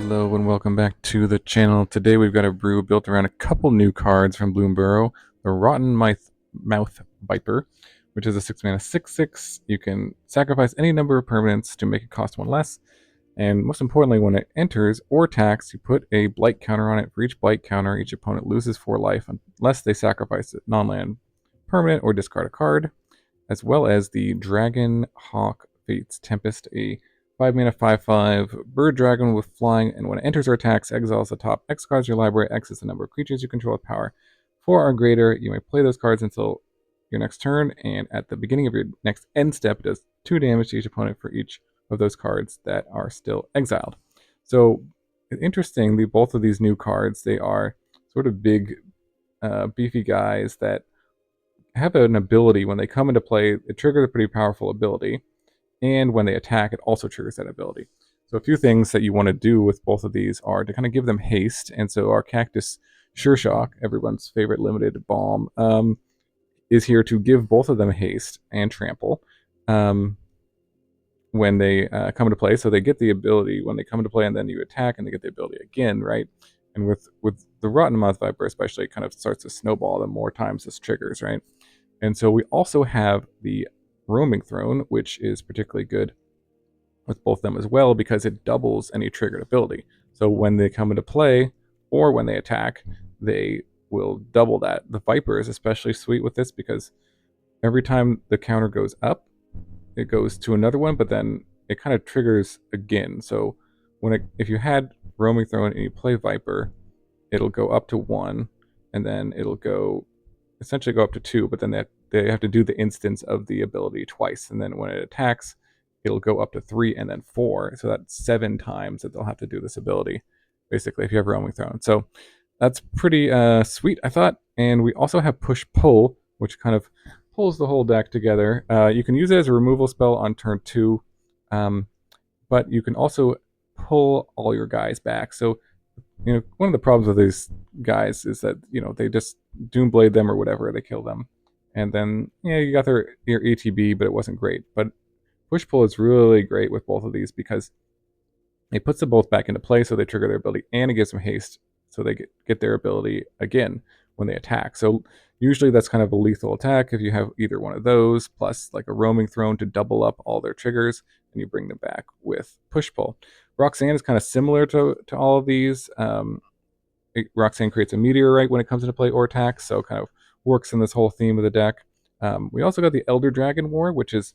Hello and welcome back to the channel. Today we've got a brew built around a couple new cards from Bloomburrow. The Rottenmouth Viper, which is a 6-mana 6/6. You can sacrifice any number of permanents to make it cost one less. And most importantly, when it enters or attacks, you put a blight counter on it. For each blight counter, each opponent loses 4 life unless they sacrifice a non-land permanent or discard a card. As well as the Dragonhawk Fate's Tempest, a 5-mana 5/5 bird dragon with flying, and when it enters or attacks, exiles the top X cards of your library. X is the number of creatures you control with power 4 or greater. You may play those cards until your next turn, and at the beginning of your next end step, it does 2 damage to each opponent for each of those cards that are still exiled. So, interestingly, both of these new cards, they are sort of big, beefy guys that have an ability. When they come into play, it triggers a pretty powerful ability, and when they attack, it also triggers that ability. So a few things that you want to do with both of these are to kind of give them haste, and so our Cactus Sureshot, everyone's favorite limited bomb, is here to give both of them haste and trample when they come into play. So they get the ability when they come into play, and then you attack, and they get the ability again, right? And with the Rottenmouth Viper especially, it kind of starts to snowball the more times this triggers, right? And so we also have the Roaming Throne, which is particularly good with both of them as well because it doubles any triggered ability. So when they come into play or when they attack, they will double that. The Viper is especially sweet with this because every time the counter goes up, it goes to another one, but then it kind of triggers again. So if you had Roaming Throne and you play Viper, it'll go up to 1, and then it'll essentially go up to 2, but then they have to do the instance of the ability twice, and then when it attacks, it'll go up to 3 and then 4. So that's 7 times that they'll have to do this ability, basically, if you have Roaming Throne. So that's pretty sweet, I thought. And we also have Push Pull, which kind of pulls the whole deck together. You can use it as a removal spell on turn 2, but you can also pull all your guys back. So one of the problems with these guys is that they just Doomblade them or whatever, they kill them, and then you got your ATB, but it wasn't great. But Push Pull is really great with both of these because it puts them both back into play, so they trigger their ability, and it gives them haste, so they get their ability again when they attack. So usually that's kind of a lethal attack if you have either one of those, plus like a Roaming Throne to double up all their triggers, and you bring them back with Push Pull. Roxanne is kind of similar to all of these. Roxanne creates a meteorite when it comes into play or attacks, so kind of works in this whole theme of the deck. We also got the Elder Dragon War, which is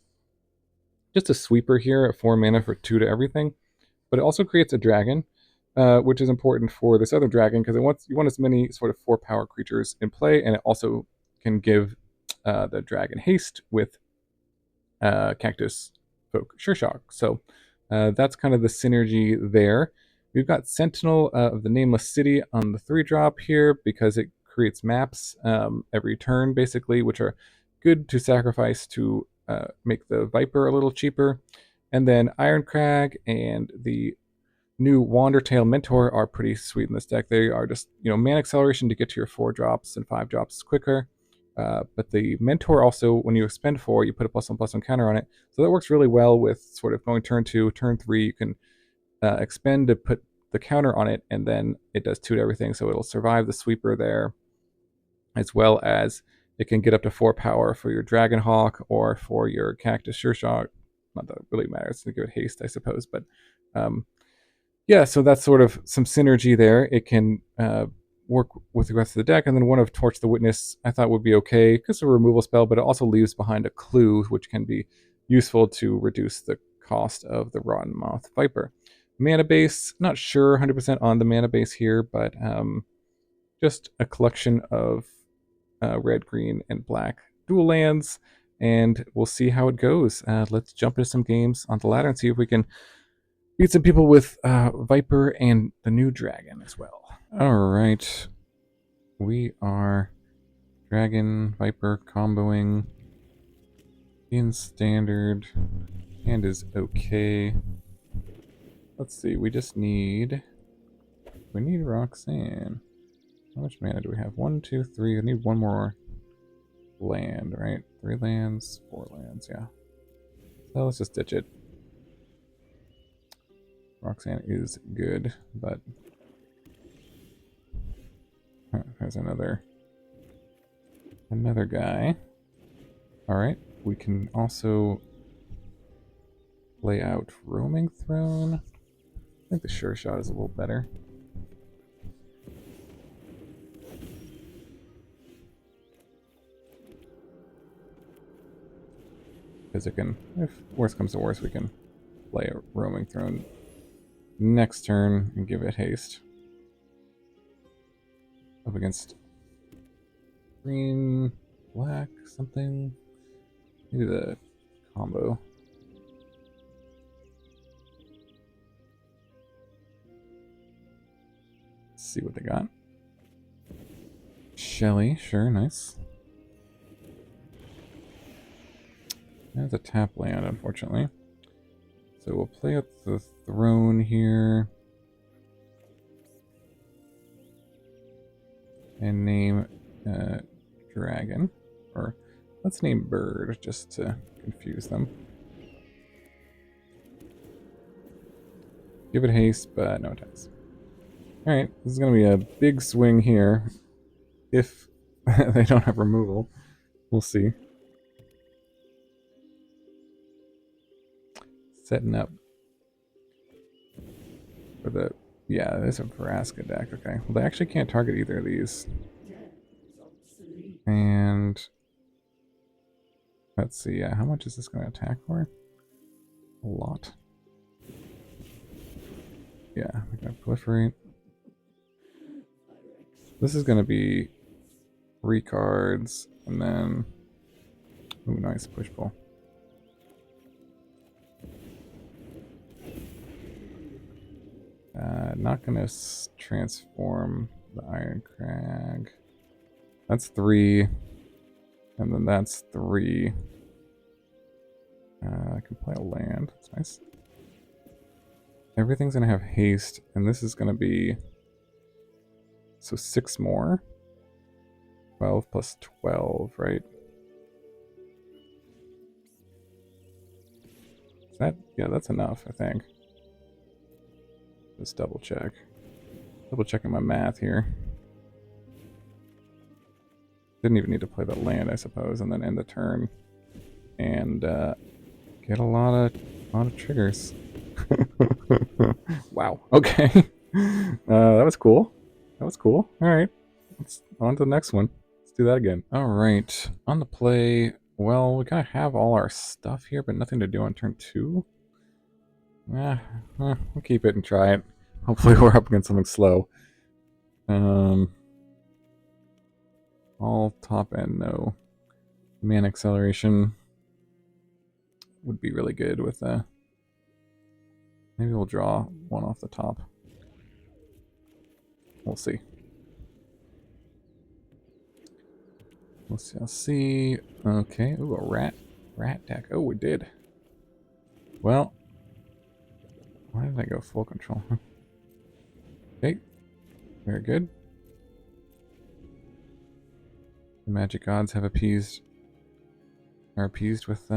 just a sweeper here at 4 mana for 2 to everything, but it also creates a dragon, which is important for this other dragon because you want as many sort of 4-power creatures in play, and it also can give the dragon haste with Cactusfolk Sureshot. So that's kind of the synergy there. We've got Sentinel of the Nameless City on the 3-drop here because it creates maps every turn, basically, which are good to sacrifice to make the Viper a little cheaper. And then Irencrag and the new Wandertale Mentor are pretty sweet in this deck. They are just, mana acceleration to get to your 4-drops and 5-drops quicker. But the Mentor also, when you expend 4, you put a +1/+1 counter on it. So that works really well with sort of going turn 2, turn 3. You can expend to put the counter on it, and then it does 2 to everything. So it'll survive the sweeper there, as well as it can get up to 4 power for your Dragonhawk or for your Cactus Sureshot. Not that it really matters to give it haste, I suppose. But yeah, so that's sort of some synergy there. It can work with the rest of the deck. And then one of Torch the Witness I thought would be okay because it's a removal spell, but it also leaves behind a clue, which can be useful to reduce the cost of the Rottenmouth Viper. Mana base, not sure 100% on the mana base here, but just a collection of red, green, and black dual lands, and we'll see how it goes. Let's jump into some games on the ladder and see if we can beat some people with Viper and the new dragon as well. Alright, we are Dragon, Viper comboing in standard, and is okay. Let's see, we need Roxanne. How much mana do we have? 1, 2, 3. I need one more land, right? 3 lands, 4 lands, yeah. So let's just ditch it. Roxanne is good, but there's another guy. All right, we can also lay out Roaming Throne. I think the Sureshot is a little better. Because it can, if worst comes to worst, we can play a Roaming Throne next turn and give it haste. Up against green, black, something. Maybe the combo. Let's see what they got. Shelly, sure, nice. That's a tap land, unfortunately. So we'll play up the throne here. And name dragon. Or let's name bird, just to confuse them. Give it haste, but no attacks. Alright, this is going to be a big swing here. If they don't have removal. We'll see. Setting up for the... Yeah, there's a Vraska deck. Okay. Well, they actually can't target either of these. And... Let's see, how much is this going to attack for? A lot. Yeah, we're going to proliferate. This is going to be 3 cards, and then... Ooh, nice push-pull. Not going to transform the Irencrag. That's 3. And then that's 3. I can play a land. That's nice. Everything's going to have haste, and this is going to be... So 6 more. 12 plus 12, right? Is that... Yeah, that's enough, I think. Just double check. Double checking my math here. Didn't even need to play the land, I suppose, and then end the turn. And get a lot of triggers. Wow. Okay. That was cool. That was cool. Alright. Let's on to the next one. Let's do that again. Alright. On the play. Well, we kind of have all our stuff here, but nothing to do on turn 2. We'll keep it and try it. Hopefully we're up against something slow. All top end, no. Man acceleration would be really good with maybe we'll draw one off the top. We'll see. We'll see. I'll see. Okay. Ooh, a rat deck. Oh, we did. Well, why did I go full control? Okay. Very good. The magic gods have appeased with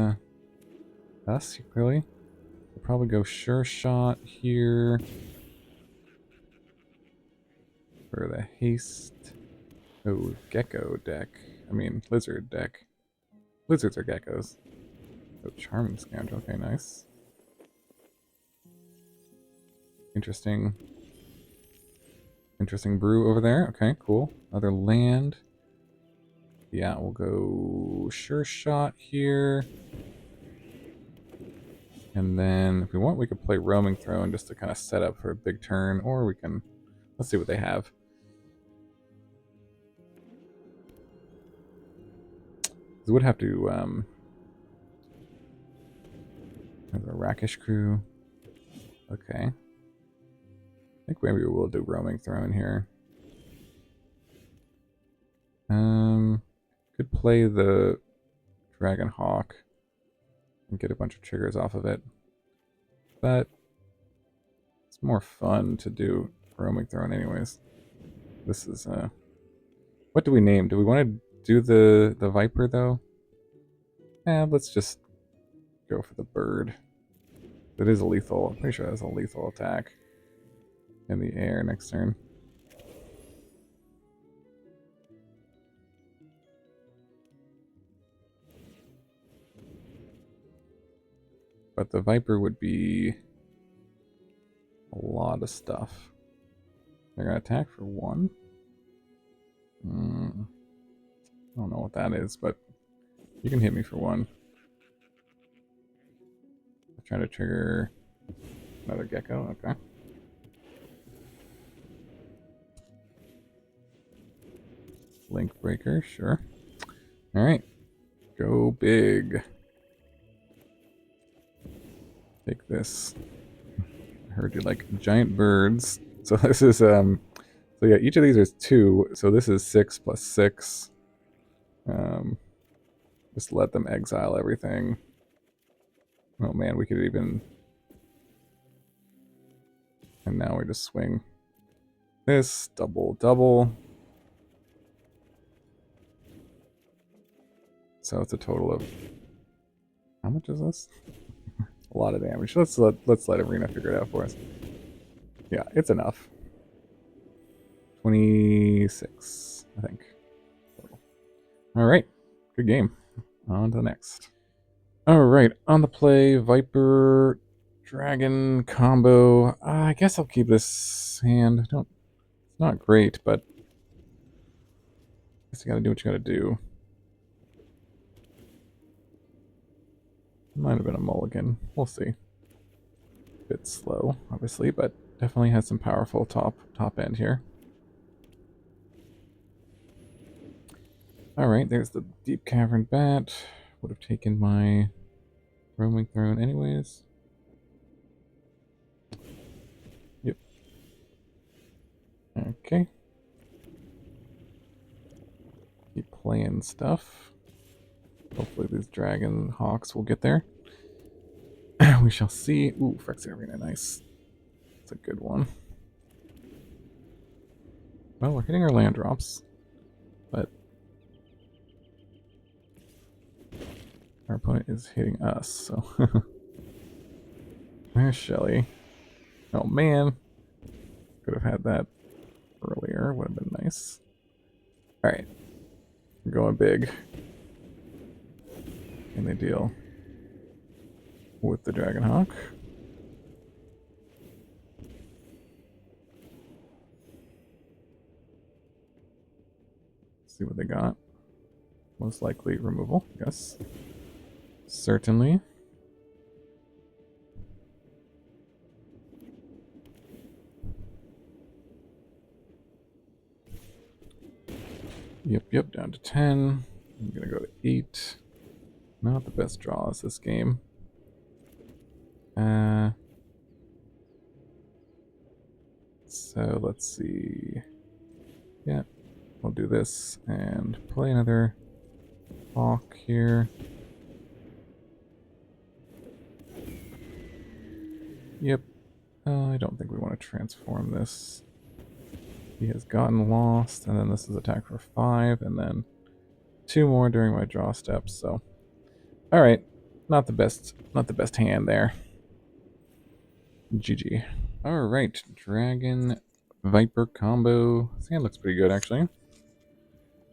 us, clearly. We'll probably go Sureshot here for the haste. Oh, gecko deck. I mean, lizard deck. Lizards are geckos. Oh, charming scoundrel. Okay, nice. Interesting brew over there. Okay, cool. Another land. Yeah, we'll go Sureshot here. And then if we want, we could play Roaming Throne just to kind of set up for a big turn, or we can... Let's see what they have. We would have to... There's a Rakish crew. Okay. I think maybe we'll do Roaming Throne here. Could play the Dragonhawk and get a bunch of triggers off of it. But it's more fun to do Roaming Throne anyways. This is what do we name? Do we want to do the Viper though? Let's just go for the bird. It is a lethal. I'm pretty sure that's a lethal attack in the air next turn. But the Viper would be a lot of stuff. They're going to attack for 1. I don't know what that is, but you can hit me for 1. I'm trying to trigger another Gecko. Okay. Link Breaker, sure. Alright. Go big. Take this. I heard you like giant birds. So this is so yeah, each of these is 2, so this is 6 plus 6. Just let them exile everything. Oh man, we could even, and now we just swing this double. So it's a total of, how much is this? A lot of damage. Let's let Arena figure it out for us. Yeah, it's enough. 26, I think. All right, good game. On to the next. All right, on the play, Viper Dragon combo. I guess I'll keep this hand. It's not great, but I guess you gotta do what you gotta do. Might have been a mulligan. We'll see. Bit slow, obviously, but definitely has some powerful top end here. Alright, there's the Deep Cavern Bat. Would have taken my Roaming Throne anyways. Yep. Okay. Keep playing stuff. Hopefully these Dragonhawks will get there. We shall see. Ooh, Phyrexian Arena, nice. That's a good one. Well, we're hitting our land drops, but our opponent is hitting us, so. There's Shelly. Oh man. Could have had that earlier, would have been nice. Alright. We're going big. And they deal with the Dragonhawk. See what they got. Most likely removal, yes. Certainly. Yep, down to 10. I'm gonna go to 8. Not the best draws this game. So let's see. Yeah, we'll do this and play another hawk here. Yep. I don't think we want to transform this. He has gotten lost, and then this is attack for 5, and then 2 more during my draw steps. So, all right, not the best hand there. GG. All right, Dragon Viper combo. This hand looks pretty good actually.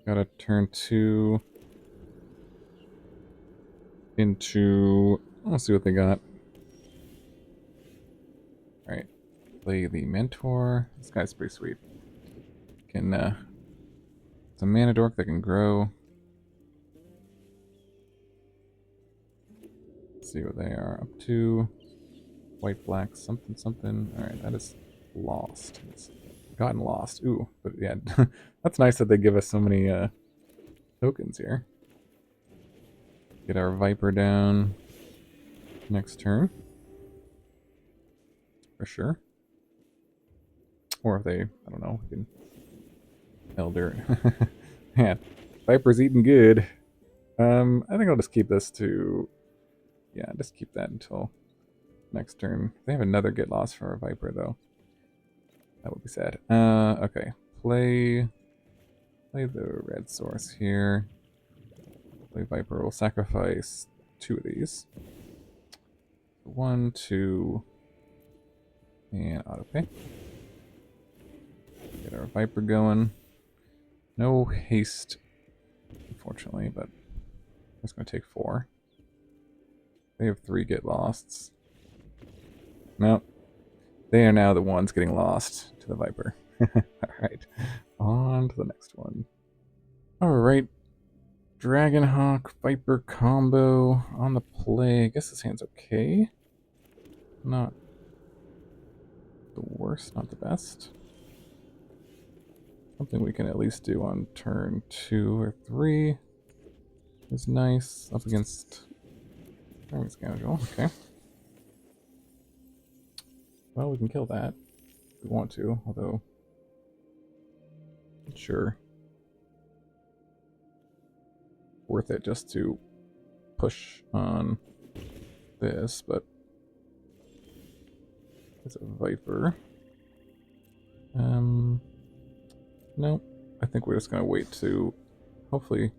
Got to turn 2 into. Let's see what they got. All right, play the Mentor. This guy's pretty sweet. Can it's a mana dork that can grow. Let's see what they are up to. White, black, something. All right, that is lost. It's gotten lost. Ooh, but yeah, that's nice that they give us so many tokens here. Get our Viper down next turn. For sure. Or if they, I don't know, we can Elder. Man, Viper's eating good. I think I'll just keep this to, yeah, just keep that until next turn. They have another get lost for a Viper though. That would be sad. Okay, play the red source here. Play Viper. We'll sacrifice 2 of these. 1, 2, and autopay. Get our Viper going. No haste, unfortunately, but it's going to take 4. They have 3 get losts. Nope. They are now the ones getting lost to the Viper. Alright, on to the next one. Alright, Dragonhawk, Viper combo on the play. I guess this hand's okay. Not the worst, not the best. Something we can at least do on turn 2 or 3 is nice. Up against Dragon Scoundrel, okay. Well, we can kill that if we want to, although sure. Worth it just to push on this, but it's a Viper. No, I think we're just gonna wait to hopefully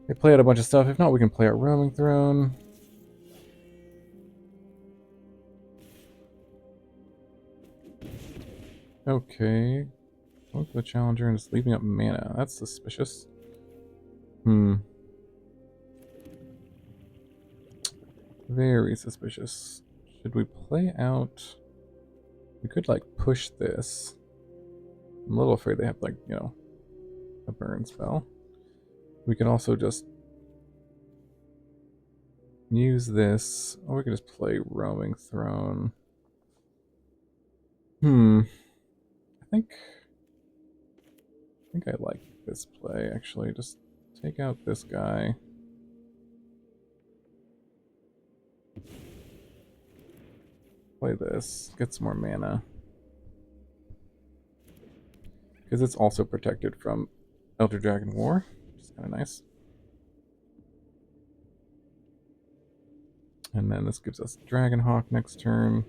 they play out a bunch of stuff. If not, we can play our Roaming Throne. Okay. Look at the Challenger and just leaving up mana. That's suspicious. Very suspicious. Should we play out... We could, like, push this. I'm a little afraid they have, like, you know, a burn spell. We can also just use this. Or we could just play Roaming Throne. I think I like this play, actually. Just take out this guy. Play this. Get some more mana. Because it's also protected from Elder Dragon War, which is kind of nice. And then this gives us Dragonhawk next turn.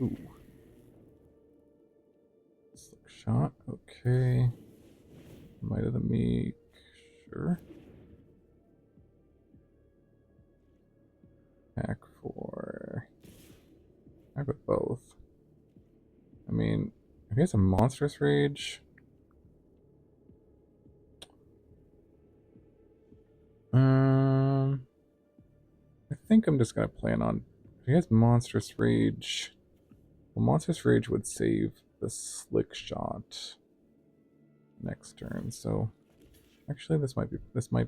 Ooh. Shot, okay. Might of the Meek, sure. Pack for... Pack with both. I mean, if he has a Monstrous Rage... I think I'm just going to plan on... If he has Monstrous Rage... Well, Monstrous Rage would save the Slick Shot next turn, so... Actually, this might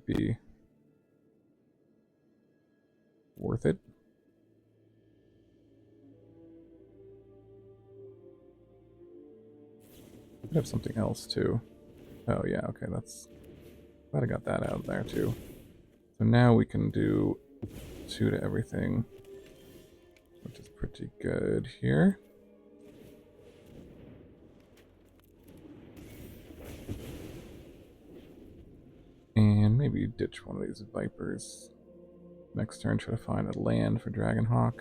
be worth it. Could have something else too. Oh yeah, okay, that's... Glad I got that out of there too. So now we can do 2 to everything, which is pretty good here. And maybe ditch one of these Vipers. Next turn, try to find a land for Dragonhawk.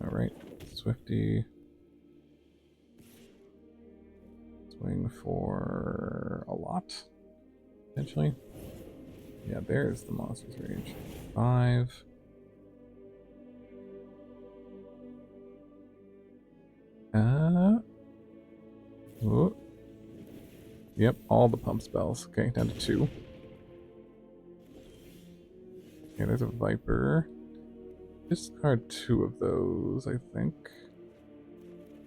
Alright, Swifty. Swing for a lot, potentially. Yeah, there's the Monstrous Rage. 5. Oh. Yep, all the pump spells. Okay, down to 2. Okay, there's a Viper. Discard 2 of those, I think.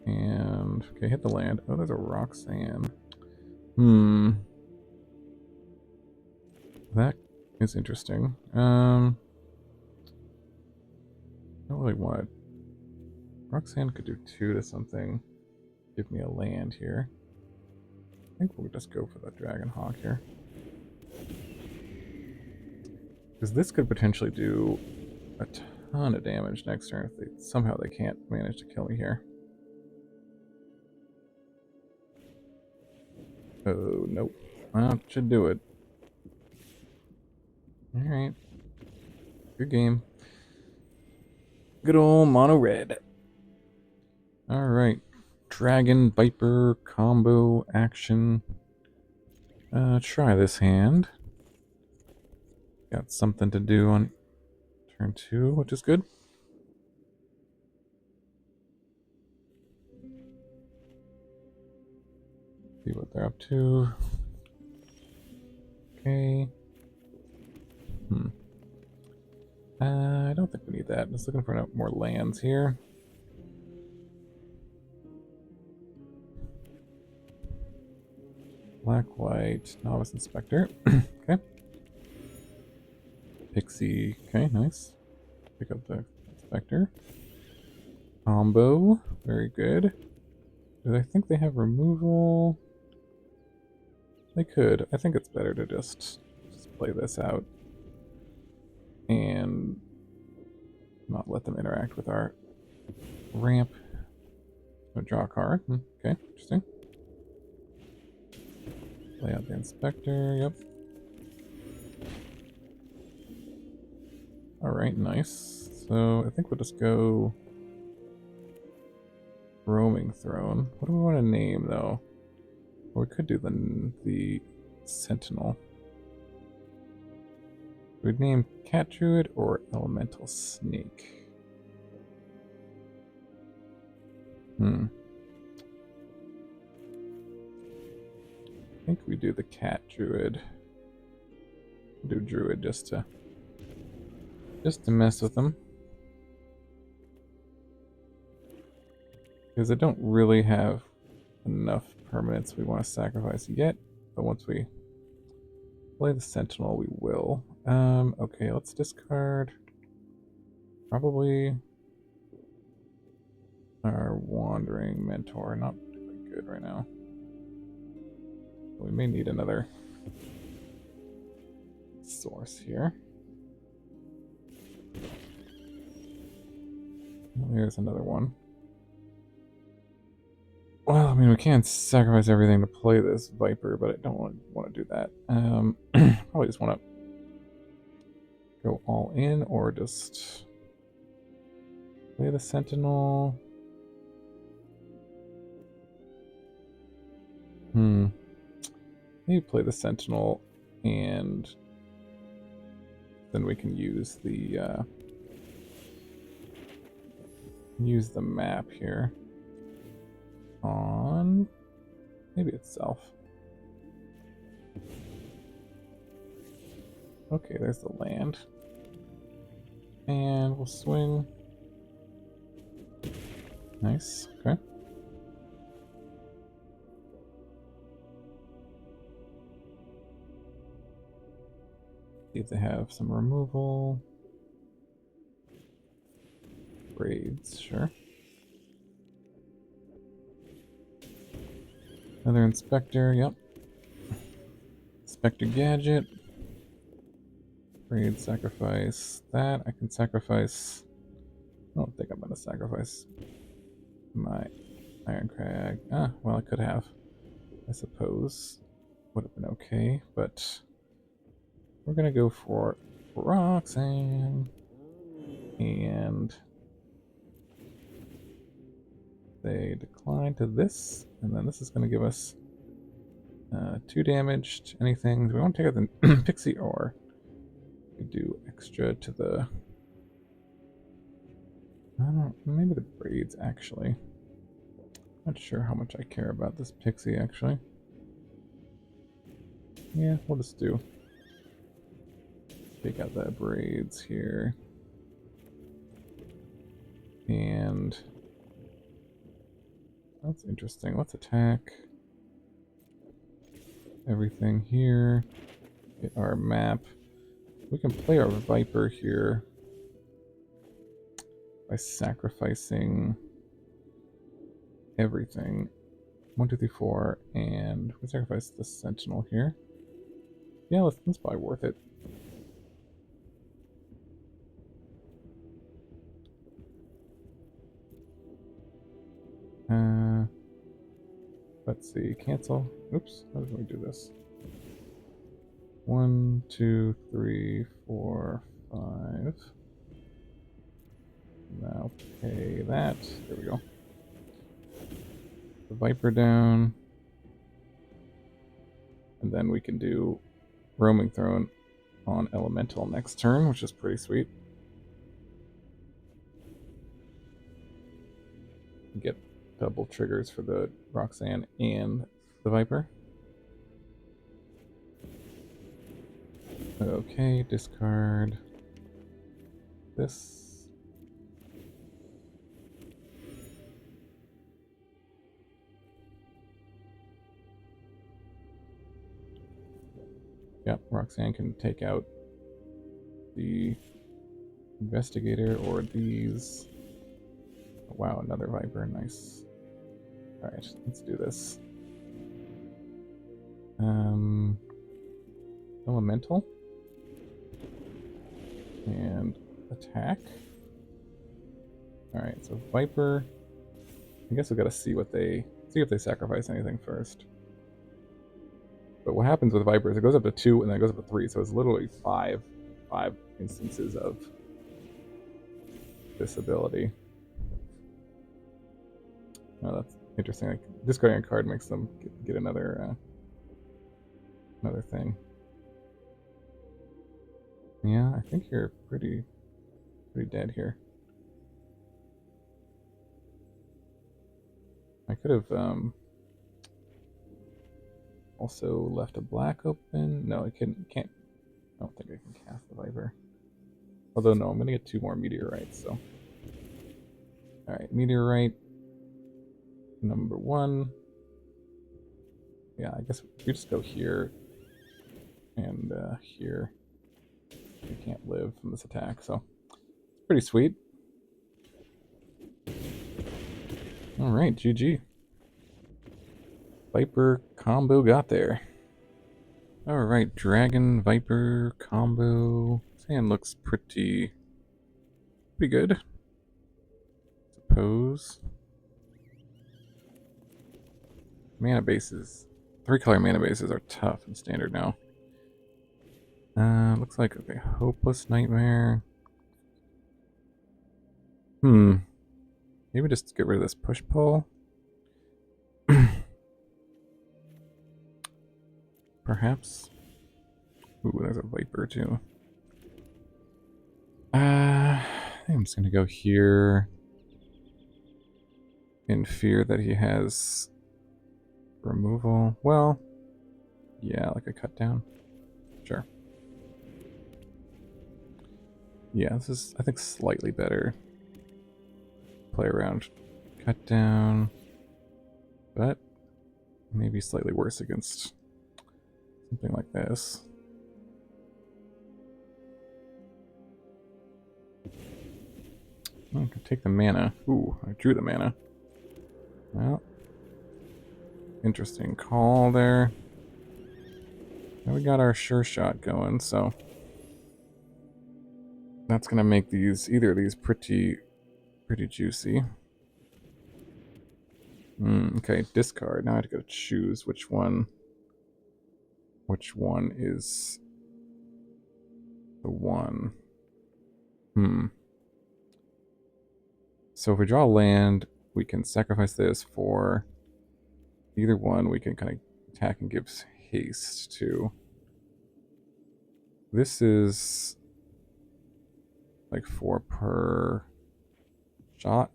And, okay, hit the land. Oh, there's a Roxanne. That is interesting. I don't really want it. Roxanne could do 2 to something. Give me a land here. I think we'll just go for the Dragonhawk here. Because this could potentially do a ton of damage next turn if somehow they can't manage to kill me here. Oh, nope. Well, it should do it. Alright. Good game. Good old mono red. Alright. Dragon Viper combo action. Try this hand. Got something to do on Turn 2, which is good. See what they're up to. Okay. I don't think we need that. Just looking for more lands here. Black, white, novice inspector. Okay. Pixie. Okay, nice. Pick up the inspector. Combo. Very good. Do I think they have removal? They could. I think it's better to just play this out and not let them interact with our ramp. So draw a card. Okay, interesting. Play out the inspector. Yep. Alright, nice. So I think we'll just go roaming throne. What do we want to name though? Well, we could do the Sentinel. We'd name Cat Druid or Elemental Snake. I think we do the Cat Druid. Do Druid just to mess with them. Because I don't really have enough permanents we want to sacrifice yet, but once we play the Sentinel, we will. Okay, let's discard probably our Wandering Mentor. Not particularly good right now. We may need another source here. There's another one. Well, I mean, we can't sacrifice everything to play this Viper, but I don't want to do that. Probably just want to go all in or just play the Sentinel. Maybe play the Sentinel and then we can use the map here on maybe itself. Okay, there's the land. And we'll swing. Nice, okay. See if they have some removal. Braids, sure. Another inspector, yep. Inspector gadget. Braid, sacrifice that. I can sacrifice. I don't think I'm going to sacrifice my Irencrag. Ah, well, I could have. I suppose. Would have been okay, but we're going to go for Roxanne. And they decline to this, and then this is going to give us 2 damage to anything. Do we want to take out the Pixie, or we do extra to the... I don't know, maybe the Braids, actually. Not sure how much I care about this Pixie, actually. Yeah, we'll just do... take out the Braids here. And... that's interesting. Let's attack everything here. Get our map. We can play our Viper here by sacrificing everything. 1, 2, 3, 4, and we sacrifice the Sentinel here. Yeah, that's probably worth it. Let's see, cancel. Oops, how did we do this? 1, 2, 3, 4, 5. Now pay that. There we go. The Viper down. And then we can do Roaming Throne on Elemental next turn, which is pretty sweet. get double triggers for the Roxanne and the Viper. Okay, discard this. Yep, Roxanne can take out the Investigator or these. Oh, wow, another Viper, nice. Alright, let's do this. Elemental. And attack. Alright, so Viper. I guess we gotta see if they sacrifice anything first. But what happens with Viper is it goes up to 2 and then it goes up to 3, so it's literally five instances of this ability. Oh, that's interesting. Like, discarding a card makes them get another thing. Yeah, I think you're pretty dead here. I could have also left a black open. No, I can't. I don't think I can cast the Viper. Although no, I'm gonna get 2 more meteorites. So, all right, meteorite number 1. Yeah, I guess we just go here and here. We can't live from this attack, so it's pretty sweet. All right, GG. Viper combo got there. All right, Dragon Viper combo. This hand looks pretty good. Suppose. Mana bases. 3-color mana bases are tough in standard now. Looks like, okay, Hopeless Nightmare. Maybe just get rid of this push pull. Perhaps. Ooh, there's a Viper too. I think I'm just gonna go here in fear that he has removal. Well, yeah, like a cut down. Sure. Yeah, this is, I think, slightly better. Play around cut down, but maybe slightly worse against something like this. I can take the mana. Ooh, I drew the mana. Well, interesting call there. Now we got our sure shot going, so that's gonna make either of these pretty juicy. Okay, discard. Now I have to go choose which one is the one. So if we draw land, we can sacrifice this for either one. We can kind of attack and give haste to. This is like 4 per shot.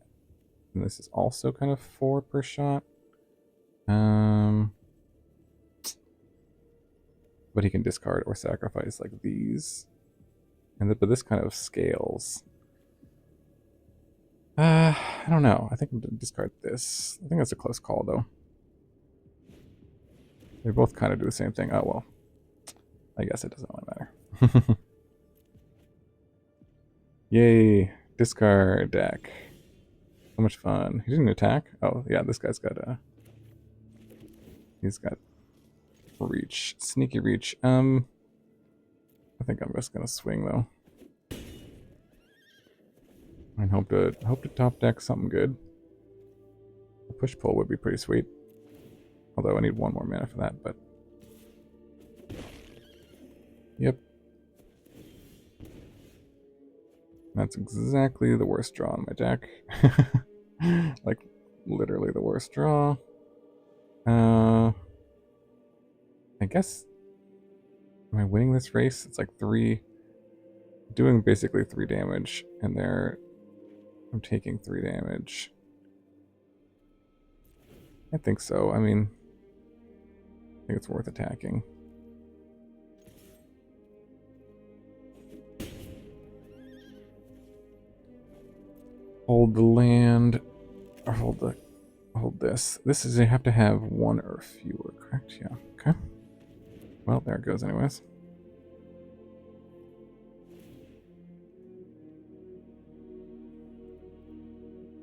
And this is also kind of 4 per shot. But he can discard or sacrifice like these. But this kind of scales. I don't know. I think I'm going to discard this. I think that's a close call, though. They both kind of do the same thing. Oh, well. I guess it doesn't really matter. Yay. Discard deck. So much fun. He didn't attack? Oh, yeah, this guy's got he's got reach. Sneaky reach. I think I'm just going to swing, though. And hope to top deck something good. A push pull would be pretty sweet. Although I need 1 more mana for that, but yep. That's exactly the worst draw on my deck. Like literally the worst draw. I guess, am I winning this race? It's like 3, doing basically 3 damage, and I'm taking 3 damage. I think so. I mean, I think it's worth attacking. Hold the land, or hold this. This is, you have to have one or fewer, correct? Yeah, okay. Well, there it goes anyways.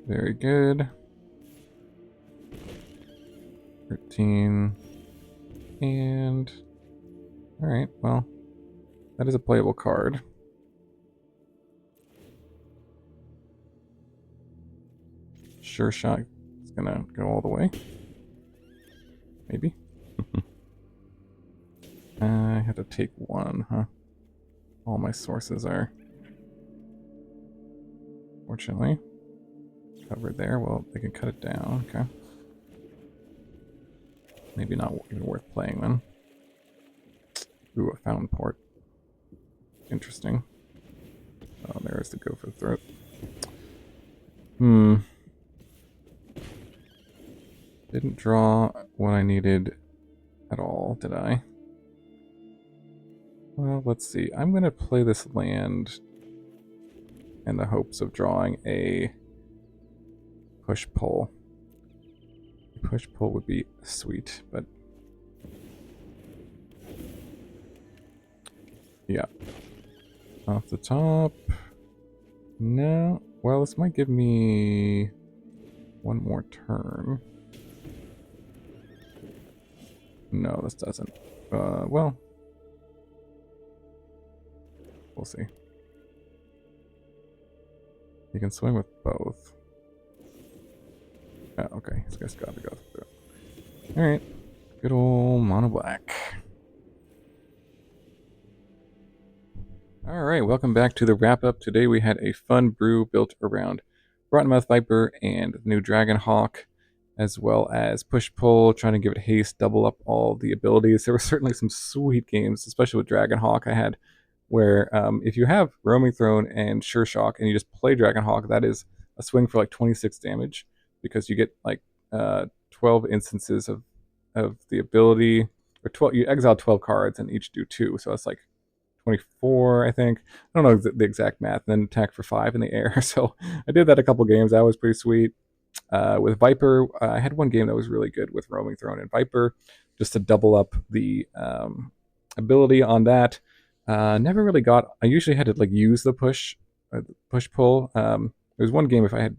Very good. 13. And... Alright, well, that is a playable card. Sureshot is gonna go all the way. Maybe. I have to take one, huh? All my sources are, fortunately, covered there. Well, they can cut it down. Okay. Maybe not even worth playing then. Ooh, a fountain port. Interesting. Oh, there is the go for the throat. Didn't draw what I needed at all, did I? Well, let's see. I'm going to play this land in the hopes of drawing a push-pull. Push-pull would be sweet, but... yeah. Off the top... no. Well, this might give me one more turn. No, this doesn't. Well... we'll see. You can swing with both. Oh, okay. This guy's got to go through. Alright. Good old mono black. Alright, welcome back to the wrap-up. Today we had a fun brew built around Rottenmouth Viper and the new Dragonhawk, as well as push-pull, trying to give it haste, double up all the abilities. There were certainly some sweet games, especially with Dragonhawk I had, where if you have Roaming Throne and Sureshot and you just play Dragonhawk, that is a swing for like 26 damage, because you get like 12 instances of the ability, or 12, you exile 12 cards and each do 2, so that's like 24, I think. I don't know the exact math, and then attack for 5 in the air. So I did that a couple games. That was pretty sweet. With Viper, I had one game that was really good with Roaming Throne and Viper, just to double up the ability on that. Never really got... I usually had to like use the push pull. There was one game, if I had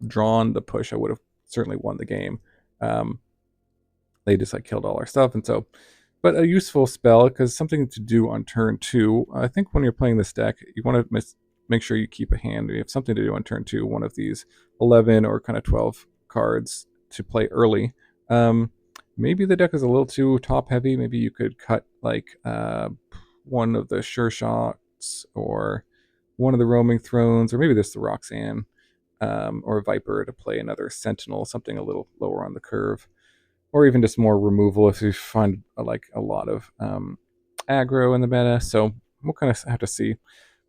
drawn the push, I would have certainly won the game. They just like killed all our stuff, and so... but a useful spell, because something to do on turn 2. I think when you're playing this deck, you want to make sure you keep a hand. You have something to do on turn 2, one of these 11 or kind of 12 cards to play early. Maybe the deck is a little too top heavy. Maybe you could cut like one of the Sureshots, or one of the Roaming Thrones, or maybe this the Roxanne, or Viper to play another Sentinel, something a little lower on the curve. Or even just more removal if you find like a lot of aggro in the meta. So we'll kind of have to see.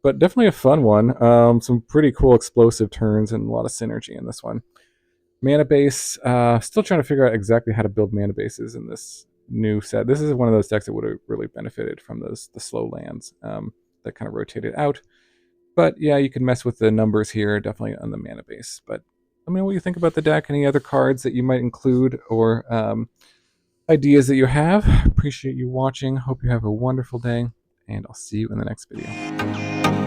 But definitely a fun one. Some pretty cool explosive turns and a lot of synergy in this one. Mana base, still trying to figure out exactly how to build mana bases in this new set. This is one of those decks that would have really benefited from the slow lands that kind of rotated out. But yeah, you can mess with the numbers here, definitely on the mana base. But let me know what you think about the deck. Any other cards that you might include, or ideas that you have. Appreciate you watching. Hope you have a wonderful day, and I'll see you in the next video.